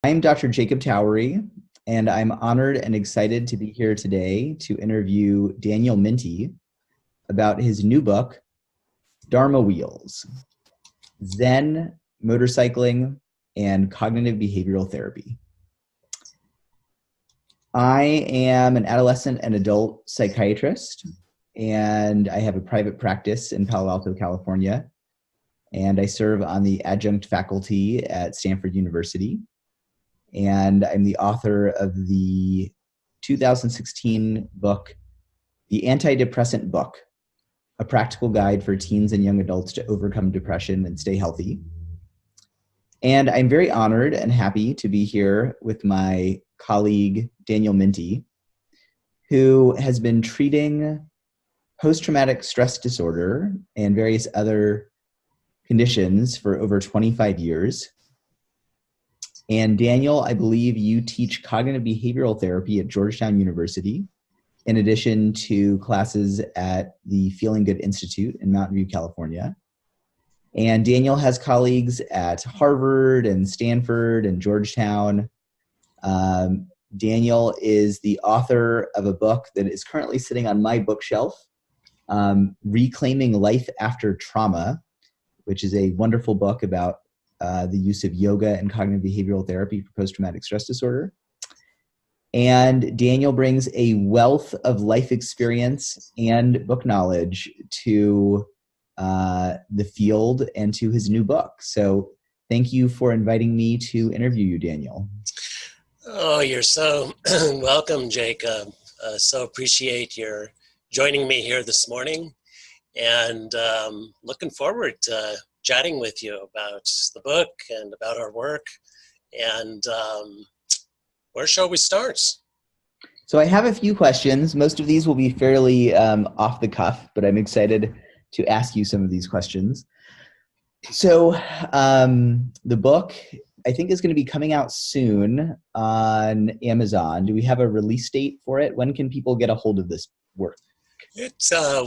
I'm Dr. Jacob Towery, and I'm honored and excited to be here today to interview Daniel Mintie about his new book, Dharma Wheels, Zen, Motorcycling, and Cognitive Behavioral Therapy. I am an adolescent and adult psychiatrist, and I have a private practice in Palo Alto, California, and I serve on the adjunct faculty at Stanford University. And I'm the author of the 2016 book, The Antidepressant Book, a practical guide for teens and young adults to overcome depression and stay healthy. And I'm very honored and happy to be here with my colleague, Daniel Mintie, who has been treating post-traumatic stress disorder and various other conditions for over 25 years. And Daniel, I believe you teach cognitive behavioral therapy at Georgetown University, in addition to classes at the Feeling Good Institute in Mountain View, California. And Daniel has colleagues at Harvard and Stanford and Georgetown. Daniel is the author of a book that is currently sitting on my bookshelf, Reclaiming Life After Trauma, which is a wonderful book about the use of yoga and cognitive behavioral therapy for post-traumatic stress disorder. And Daniel brings a wealth of life experience and book knowledge to the field and to his new book. So thank you for inviting me to interview you, Daniel. Oh, you're so welcome, Jacob. So appreciate your joining me here this morning, and looking forward to chatting with you about the book and about our work. And where shall we start? So I have a few questions. Most of these will be fairly off the cuff, but I'm excited to ask you some of these questions. So the book, I think, is going to be coming out soon on Amazon. Do we have a release date for it? When can people get a hold of this work? It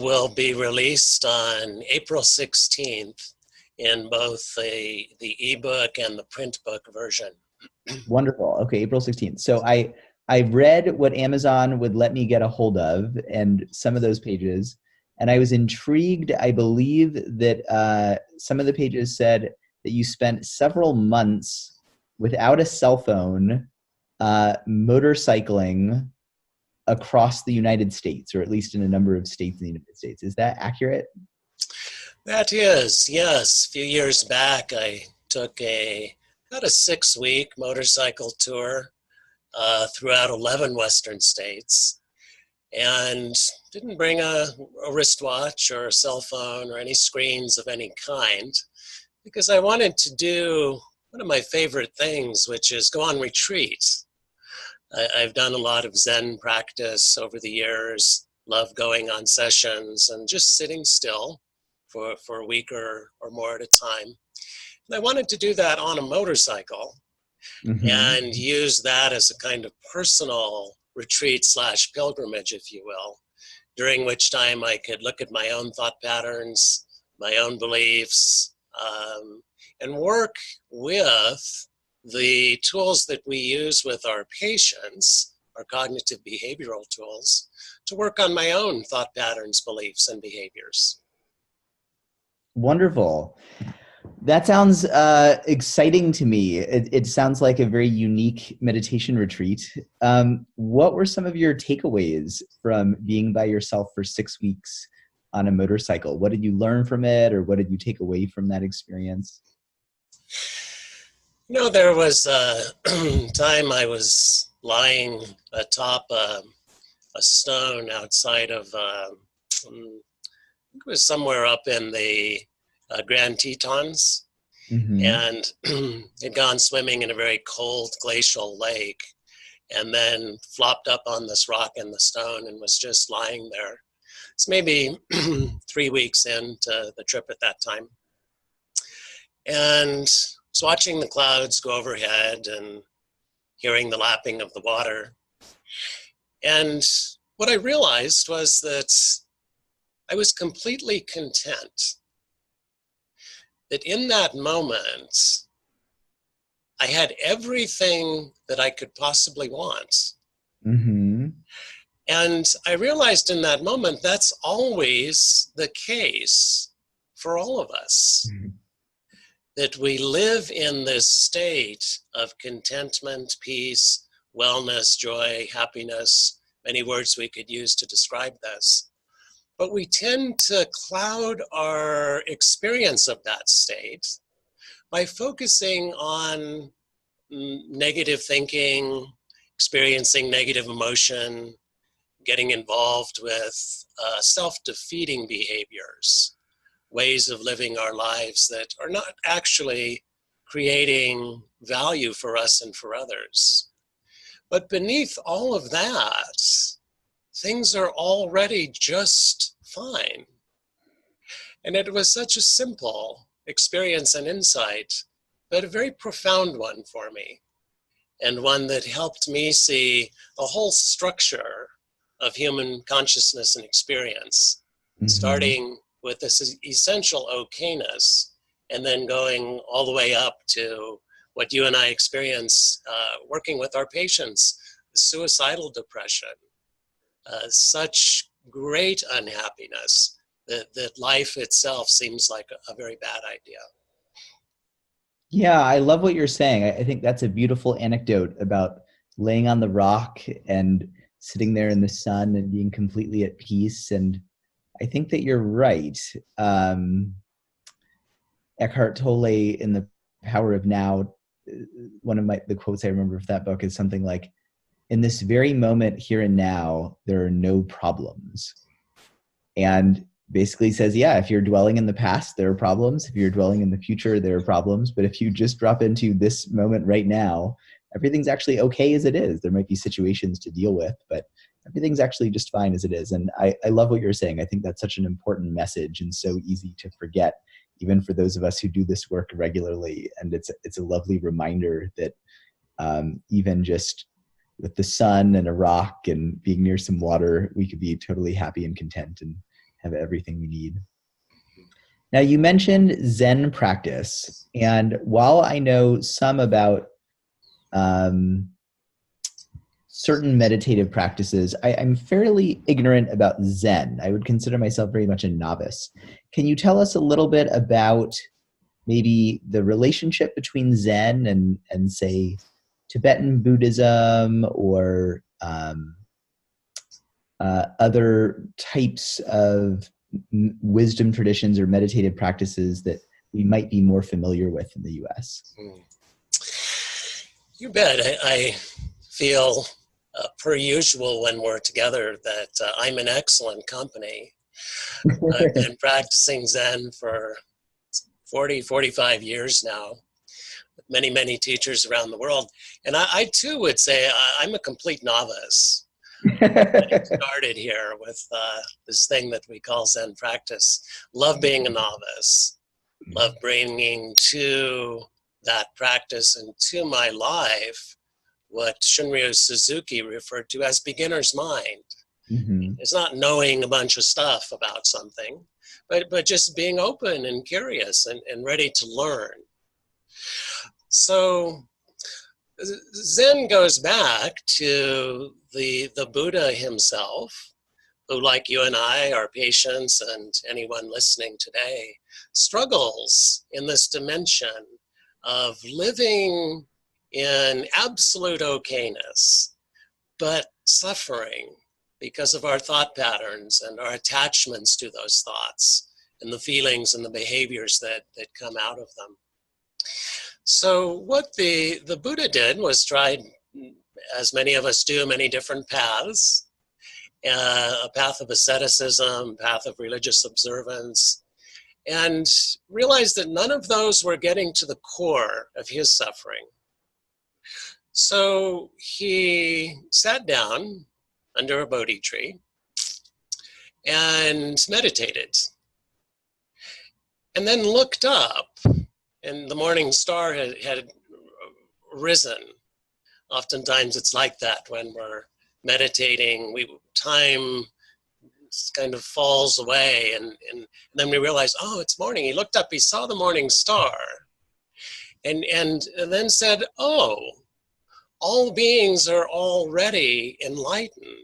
will be released on April 16th in both the ebook and the print book version. Wonderful. Okay, April 16th. So I read what Amazon would let me get a hold of and some of those pages, and I was intrigued. I believe that some of the pages said that you spent several months without a cell phone motorcycling across the United States, or at least in a number of states in the United States. Is that accurate? That is, yes. A few years back, I took about a 6-week motorcycle tour throughout 11 Western states, and didn't bring a wristwatch or a cell phone or any screens of any kind, because I wanted to do one of my favorite things, which is go on retreat. I've done a lot of Zen practice over the years, love going on sessions and just sitting still for a week or more at a time. And I wanted to do that on a motorcycle and use that as a kind of personal retreat / pilgrimage, if you will, during which time I could look at my own thought patterns, my own beliefs, and work with the tools that we use with our patients, our cognitive behavioral tools, to work on my own thought patterns, beliefs, and behaviors. Wonderful. That sounds exciting to me. It sounds like a very unique meditation retreat. What were some of your takeaways from being by yourself for 6 weeks on a motorcycle? What did you learn from it, or what did you take away from that experience? You know, there was a time I was lying atop a stone outside of, it was somewhere up in the Grand Tetons, and had gone swimming in a very cold glacial lake, and then flopped up on this rock in the stone and was just lying there. It's maybe 3 weeks into the trip at that time. And was watching the clouds go overhead and hearing the lapping of the water. And what I realized was that I was completely content. That in that moment, I had everything that I could possibly want. Mm-hmm. And I realized in that moment that's always the case for all of us, that we live in this state of contentment, peace, wellness, joy, happiness, many words we could use to describe this. But we tend to cloud our experience of that state by focusing on negative thinking, experiencing negative emotion, getting involved with self-defeating behaviors, ways of living our lives that are not actually creating value for us and for others. But beneath all of that, things are already just fine. And it was such a simple experience and insight, but a very profound one for me, and one that helped me see the whole structure of human consciousness and experience, starting with this essential okayness, and then going all the way up to what you and I experience working with our patients, suicidal depression, such great unhappiness that life itself seems like a very bad idea. Yeah, I love what you're saying. I think that's a beautiful anecdote about laying on the rock and sitting there in the sun and being completely at peace. And I think that you're right. Eckhart Tolle in The Power of Now, one of the quotes I remember of that book is something like, "In this very moment, here and now, there are no problems." And basically says, yeah, if you're dwelling in the past, there are problems. If you're dwelling in the future, there are problems. But if you just drop into this moment right now, everything's actually okay as it is. There might be situations to deal with, but everything's actually just fine as it is. And I love what you're saying. I think that's such an important message and so easy to forget, even for those of us who do this work regularly. And it's a lovely reminder that even just with the sun and a rock and being near some water, we could be totally happy and content and have everything we need. Now, you mentioned Zen practice, and while I know some about certain meditative practices, I'm fairly ignorant about Zen. I would consider myself very much a novice. Can you tell us a little bit about maybe the relationship between Zen and say, Tibetan Buddhism or other types of wisdom traditions or meditative practices that we might be more familiar with in the U.S.? You bet. I feel, per usual when we're together, that I'm in excellent company. I've been practicing Zen for 45 years now, with many, many teachers around the world. And I too would say I'm a complete novice. Getting started here with this thing that we call Zen practice. Love being a novice. Love bringing to that practice and to my life what Shunryu Suzuki referred to as beginner's mind. Mm-hmm. It's not knowing a bunch of stuff about something, but just being open and curious and ready to learn. So Zen goes back to the Buddha himself, who, like you and I, our patients and anyone listening today, struggles in this dimension of living in absolute okayness, but suffering because of our thought patterns and our attachments to those thoughts and the feelings and the behaviors that come out of them. So what the Buddha did was tried, as many of us do, many different paths, a path of asceticism, path of religious observance, and realized that none of those were getting to the core of his suffering. So he sat down under a Bodhi tree and meditated, and then looked up, and the morning star had risen. Oftentimes it's like that when we're meditating. Time kind of falls away, and then we realize, oh, it's morning. He looked up, he saw the morning star, and then said, oh, all beings are already enlightened.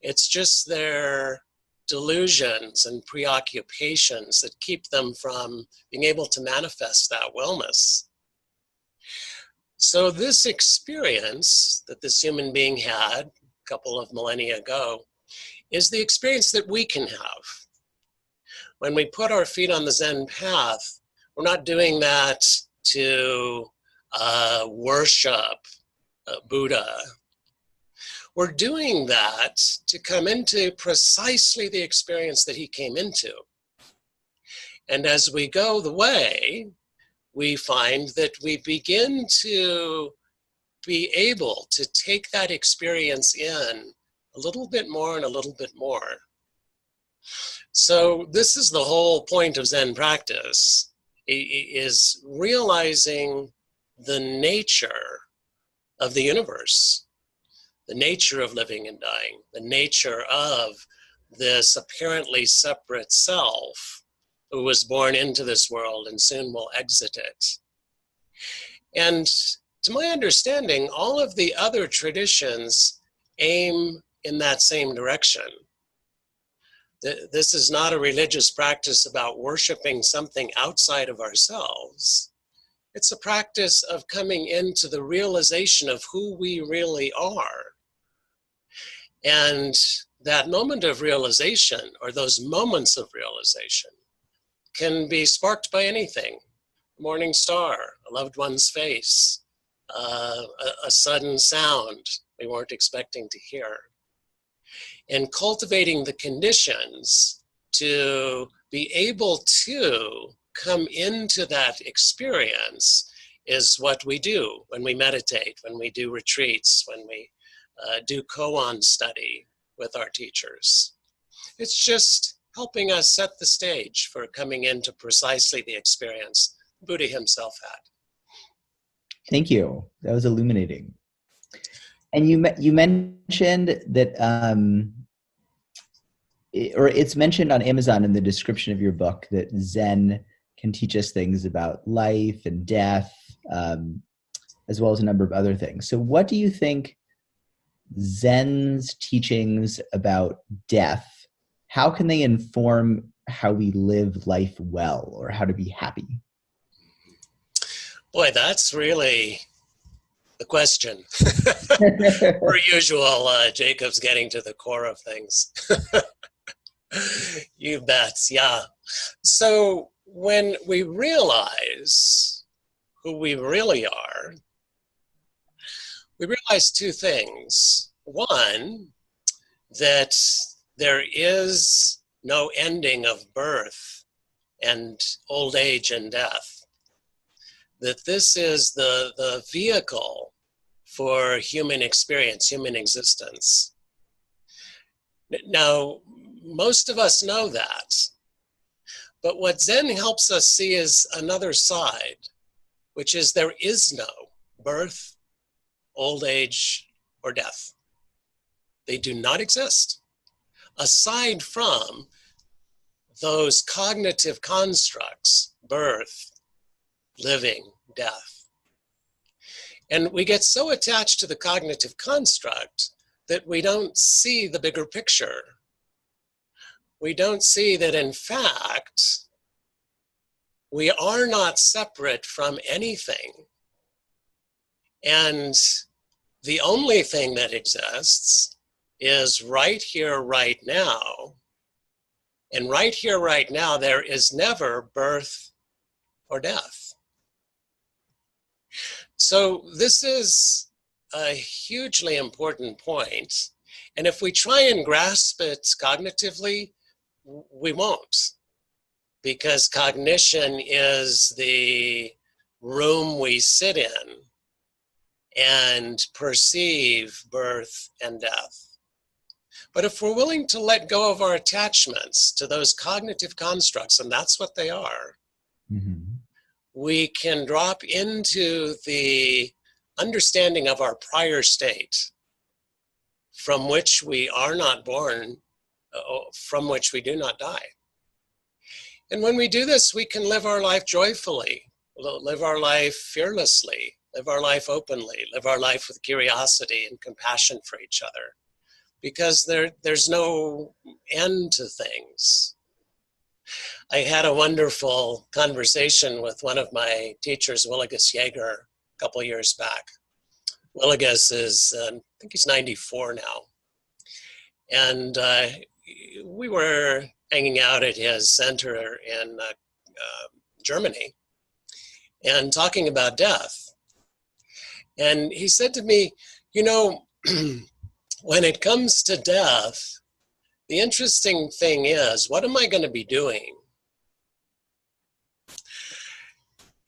It's just their delusions and preoccupations that keep them from being able to manifest that wellness. So this experience that this human being had a couple of millennia ago is the experience that we can have. When we put our feet on the Zen path, we're not doing that to worship Buddha. We're doing that to come into precisely the experience that he came into. And as we go the way, we find that we begin to be able to take that experience in a little bit more and a little bit more. So this is the whole point of Zen practice, is realizing the nature of the universe, the nature of living and dying, the nature of this apparently separate self who was born into this world and soon will exit it. And to my understanding, all of the other traditions aim in that same direction. This is not a religious practice about worshiping something outside of ourselves. It's a practice of coming into the realization of who we really are. And that moment of realization, or those moments of realization, can be sparked by anything. A morning star, a loved one's face, a sudden sound we weren't expecting to hear. And cultivating the conditions to be able to come into that experience is what we do when we meditate, when we do retreats, when we do koan study with our teachers. It's just helping us set the stage for coming into precisely the experience Buddha himself had. Thank you. That was illuminating. And you mentioned that, or it's mentioned on Amazon in the description of your book, that Zen can teach us things about life and death, as well as a number of other things. So what do you think Zen's teachings about death, how can they inform how we live life well, or how to be happy? Boy, that's really the question. Per usual, Jacob's getting to the core of things. You bet, yeah. So when we realize who we really are, we realize two things. One, that there is no ending of birth and old age and death. That this is the vehicle for human experience, human existence. Now, most of us know that, but what Zen helps us see is another side, which is there is no birth, old age, or death. They do not exist, aside from those cognitive constructs, birth, living, death. And we get so attached to the cognitive construct that we don't see the bigger picture. We don't see that, in fact, we are not separate from anything. And the only thing that exists is right here, right now. And right here, right now, there is never birth or death. So this is a hugely important point. And if we try and grasp it cognitively, we won't. Because cognition is the room we sit in and perceive birth and death. But if we're willing to let go of our attachments to those cognitive constructs, and that's what they are, we can drop into the understanding of our prior state, from which we are not born, from which we do not die. And when we do this, we can live our life joyfully, live our life fearlessly, live our life openly, live our life with curiosity and compassion for each other, because there's no end to things. I had a wonderful conversation with one of my teachers, Willigus Yeager, a couple years back. Willigus is, I think he's 94 now. And we were hanging out at his center in Germany and talking about death. And he said to me, you know, when it comes to death, the interesting thing is, what am I going to be doing?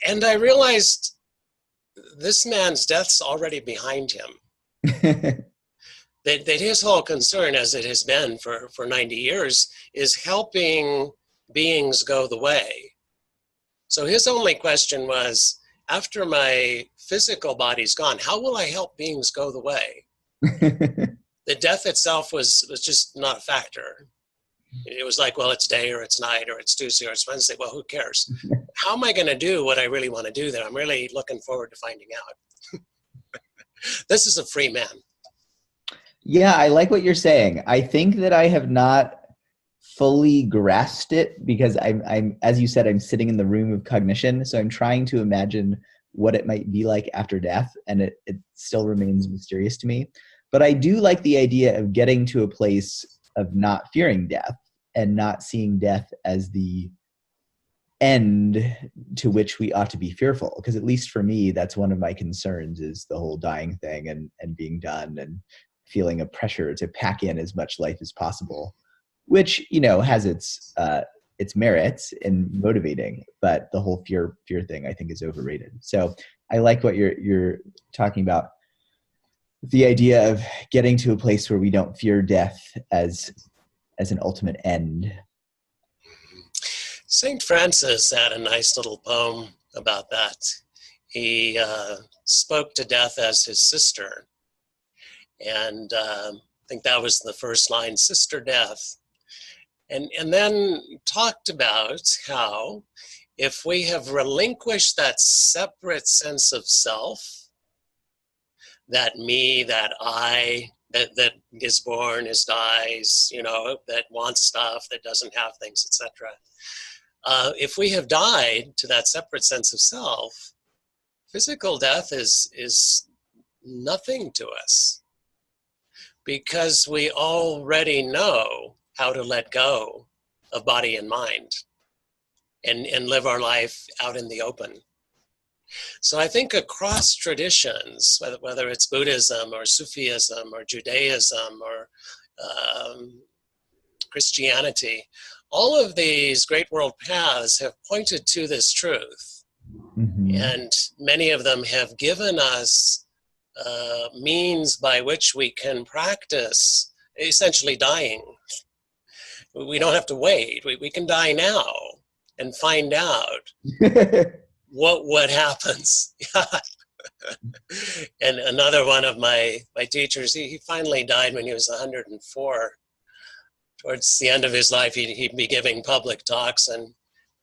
And I realized this man's death's already behind him. that his whole concern, as it has been for 90 years, is helping beings go the way. So his only question was, after my physical body's gone, how will I help beings go the way? The death itself was just not a factor. It was like, well, it's day or it's night or it's Tuesday or it's Wednesday. Well, who cares? How am I going to do what I really want to do there? I'm really looking forward to finding out. This is a free man. Yeah, I like what you're saying. I think that I have not fully grasped it because I'm, as you said, I'm sitting in the room of cognition. So I'm trying to imagine what it might be like after death, and it still remains mysterious to me. But I do like the idea of getting to a place of not fearing death and not seeing death as the end to which we ought to be fearful. Because at least for me, that's one of my concerns, is the whole dying thing and being done and feeling a pressure to pack in as much life as possible, which, you know, has its merits in motivating, but the whole fear thing I think is overrated. So I like what you're talking about, the idea of getting to a place where we don't fear death as an ultimate end. St. Francis had a nice little poem about that. He spoke to death as his sister. And I think that was the first line, Sister Death. And then talked about how if we have relinquished that separate sense of self, that me, that I, that is born, is dies, you know, that wants stuff, that doesn't have things, etc. If we have died to that separate sense of self, physical death is nothing to us, because we already know how to let go of body and mind and live our life out in the open. So I think across traditions, whether it's Buddhism or Sufism or Judaism or Christianity, all of these great world paths have pointed to this truth. Mm-hmm. And many of them have given us means by which we can practice essentially dying. We don't have to wait. We can die now and find out what happens. And another one of my teachers, he finally died when he was 104. Towards the end of his life, he'd be giving public talks, and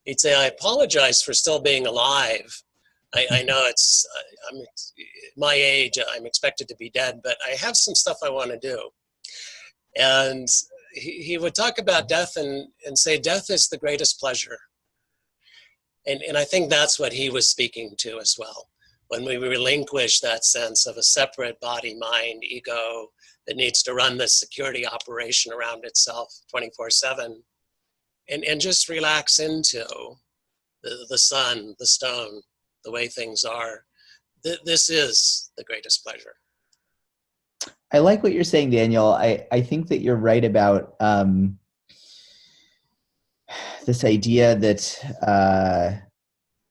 he'd say, I apologize for still being alive. I know I'm my age, I'm expected to be dead, but I have some stuff I want to do. And he would talk about death and say, death is the greatest pleasure. And I think that's what he was speaking to as well. When we relinquish that sense of a separate body, mind, ego that needs to run this security operation around itself 24/7, and just relax into the sun, the stone, the way things are. This is the greatest pleasure. I like what you're saying, Daniel. I think that you're right about this idea that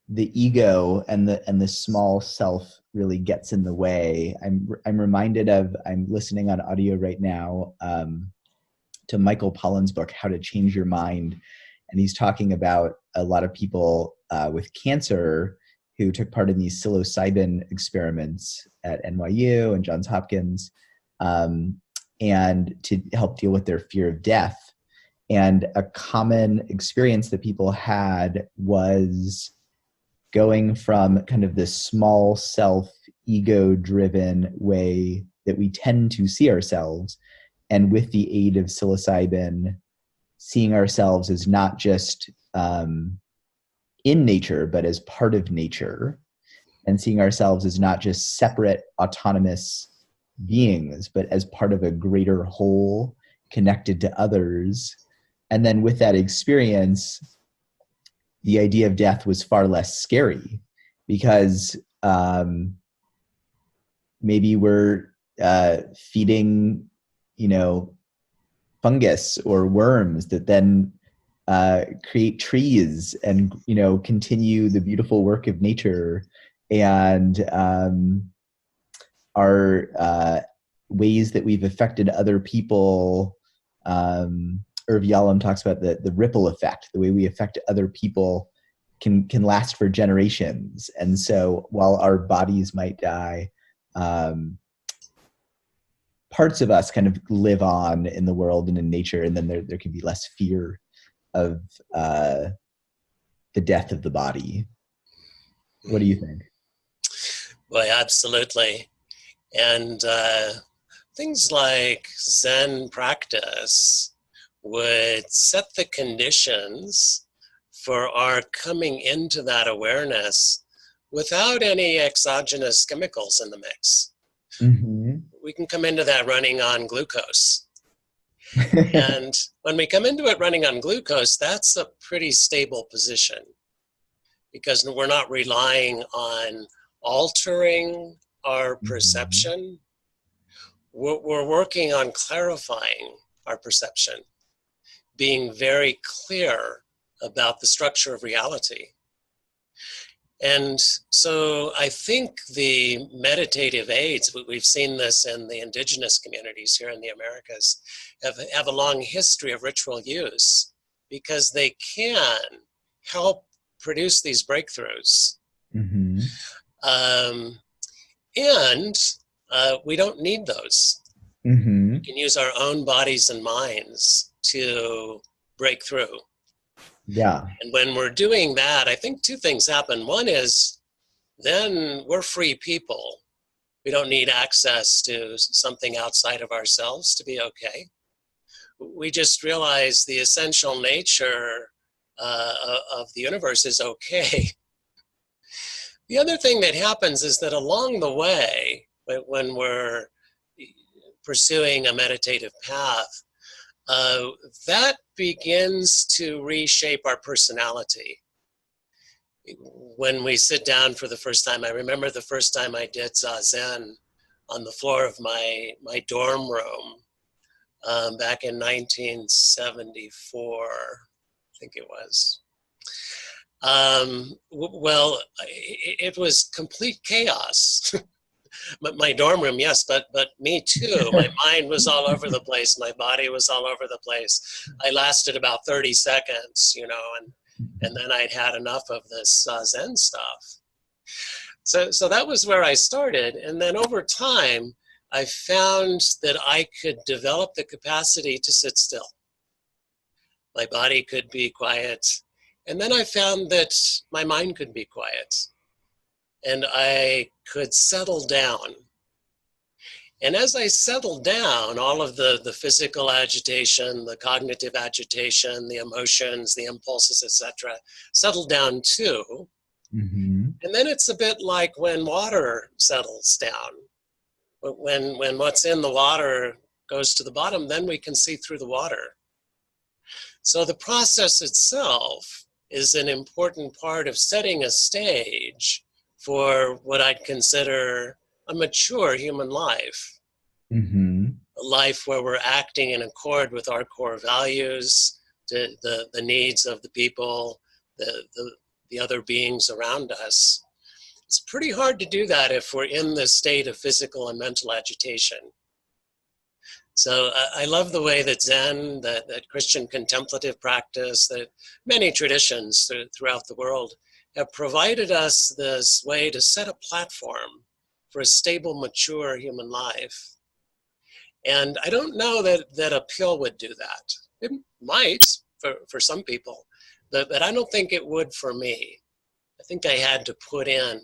the ego and the small self really gets in the way. I'm reminded of, I'm listening on audio right now to Michael Pollan's book, How to Change Your Mind. And he's talking about a lot of people with cancer who took part in these psilocybin experiments at NYU and Johns Hopkins, and to help deal with their fear of death. And a common experience that people had was going from kind of this small self, ego-driven way that we tend to see ourselves, and with the aid of psilocybin, seeing ourselves as not just in nature, but as part of nature, and seeing ourselves as not just separate, autonomous beings, but as part of a greater whole, connected to others. And then with that experience, the idea of death was far less scary, because maybe we're feeding, fungus or worms that then create trees and, continue the beautiful work of nature, and our ways that we've affected other people. Irv Yalom talks about the ripple effect, the way we affect other people can last for generations. And so while our bodies might die, parts of us kind of live on in the world and in nature, and then there can be less fear of the death of the body. What do you think? Well, absolutely. And things like Zen practice would set the conditions for our coming into that awareness without any exogenous chemicals in the mix. Mm-hmm. We can come into that running on glucose. And when we come into it running on glucose, that's a pretty stable position, because we're not relying on altering our perception. We're working on clarifying our perception, being very clear about the structure of reality. And so I think the meditative aids, we've seen this in the indigenous communities here in the Americas, have a long history of ritual use, because they can help produce these breakthroughs. Mm-hmm. And we don't need those. Mm-hmm. We can use our own bodies and minds to break through. Yeah. And when we're doing that, I think two things happen. One is then we're free people. We don't need access to something outside of ourselves to be okay. We just realize the essential nature of the universe is okay. The other thing that happens is that along the way, when we're pursuing a meditative path, that begins to reshape our personality. When we sit down for the first time, I remember the first time I did Zazen on the floor of my dorm room back in 1974, I think it was. Well, it was complete chaos. My dorm room, yes, but me too. My mind was all over the place. My body was all over the place. I lasted about 30 seconds, and then I'd had enough of this Zen stuff. So that was where I started. And then over time, I found that I could develop the capacity to sit still. My body could be quiet. And then I found that my mind could be quiet. And I could settle down. And as I settled down, all of the physical agitation, the cognitive agitation, the emotions, the impulses, etc., settled down too. Mm-hmm. And then it's a bit like when water settles down. When what's in the water goes to the bottom, then we can see through the water. So the process itself is an important part of setting a stage for what I'd consider a mature human life. Mm-hmm. A life where we're acting in accord with our core values, the needs of the people, the other beings around us. It's pretty hard to do that if we're in this state of physical and mental agitation. So I love the way that Zen, that Christian contemplative practice, that many traditions throughout the world have provided us this way to set a platform for a stable, mature human life. And I don't know that a pill would do that. It might for some people, but I don't think it would for me. I think I had to put in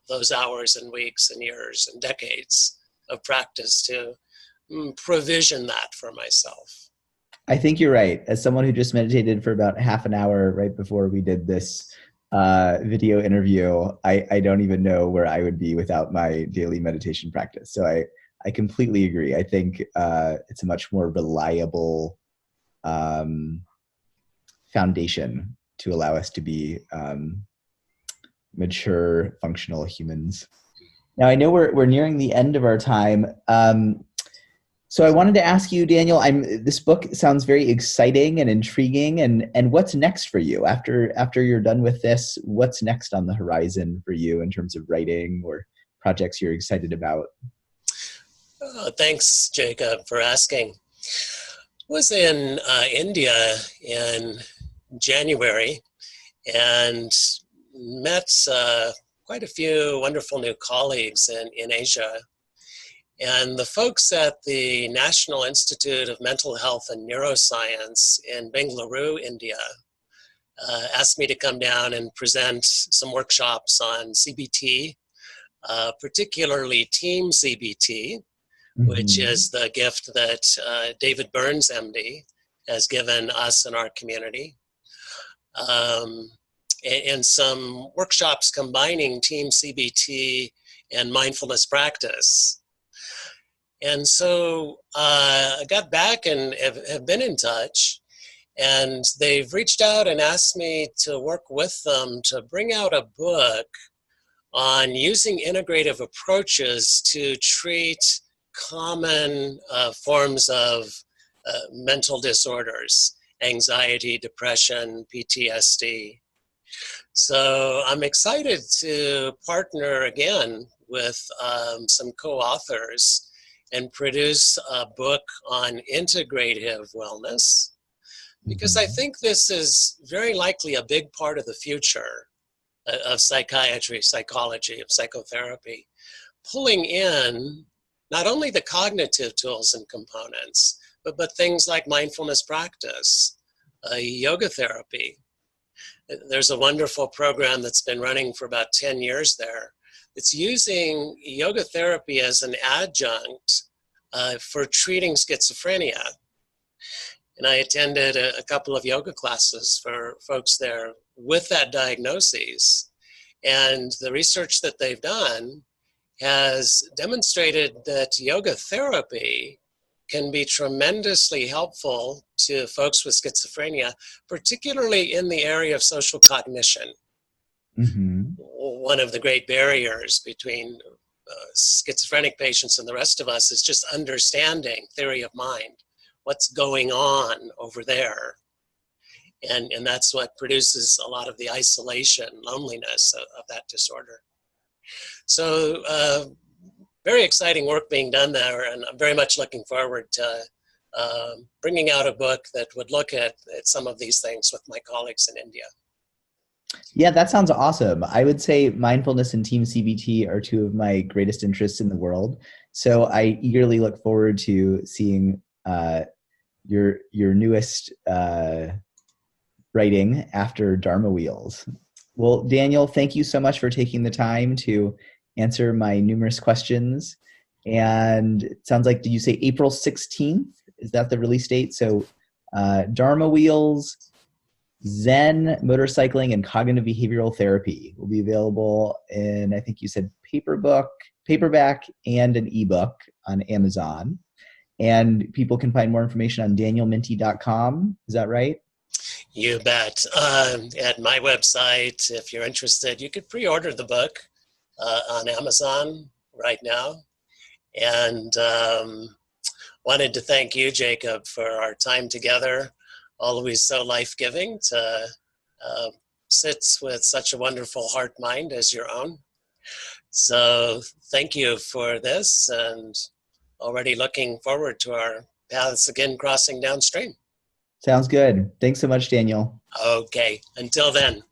those hours and weeks and years and decades of practice to provision that for myself. I think you're right. As someone who just meditated for about half an hour right before we did this video interview, I don't even know where I would be without my daily meditation practice. So I completely agree. I think it's a much more reliable foundation to allow us to be mature, functional humans. Now, I know we're nearing the end of our time. So I wanted to ask you, Daniel, this book sounds very exciting and intriguing, and what's next for you? After you're done with this, what's next on the horizon for you in terms of writing or projects you're excited about? Thanks, Jacob, for asking. I was in India in January and met quite a few wonderful new colleagues in Asia. And the folks at the National Institute of Mental Health and Neuroscience in Bengaluru, India, asked me to come down and present some workshops on CBT, particularly team CBT, which is the gift that David Burns, MD, has given us in our community. And some workshops combining team CBT and mindfulness practice. And so I got back and have been in touch, and they've reached out and asked me to work with them to bring out a book on using integrative approaches to treat common forms of mental disorders, anxiety, depression, PTSD. So I'm excited to partner again with some co-authors and produce a book on integrative wellness, because I think this is very likely a big part of the future of psychiatry, psychology, of psychotherapy, pulling in not only the cognitive tools and components, but things like mindfulness practice, yoga therapy. There's a wonderful program that's been running for about 10 years there. It's using yoga therapy as an adjunct for treating schizophrenia. And I attended a couple of yoga classes for folks there with that diagnosis. And the research that they've done has demonstrated that yoga therapy can be tremendously helpful to folks with schizophrenia, particularly in the area of social cognition. One of the great barriers between schizophrenic patients and the rest of us is just understanding theory of mind, what's going on over there. And that's what produces a lot of the isolation, loneliness of that disorder. So very exciting work being done there, and I'm very much looking forward to bringing out a book that would look at some of these things with my colleagues in India. Yeah, that sounds awesome. I would say mindfulness and team CBT are two of my greatest interests in the world. So I eagerly look forward to seeing your newest writing after Dharma Wheels. Well, Daniel, thank you so much for taking the time to answer my numerous questions. And it sounds like, did you say April 16th? Is that the release date? So Dharma Wheels, Zen, Motorcycling, and Cognitive Behavioral Therapy will be available in, I think you said paperback, and an ebook on Amazon. And people can find more information on danielmintie.com. Is that right? You bet. At my website, if you're interested, you could pre-order the book on Amazon right now. And wanted to thank you, Jacob, for our time together. Always so life-giving to sit with such a wonderful heart mind as your own. So thank you for this, and already looking forward to our paths again crossing downstream. Sounds good. Thanks so much, Daniel. Okay, until then.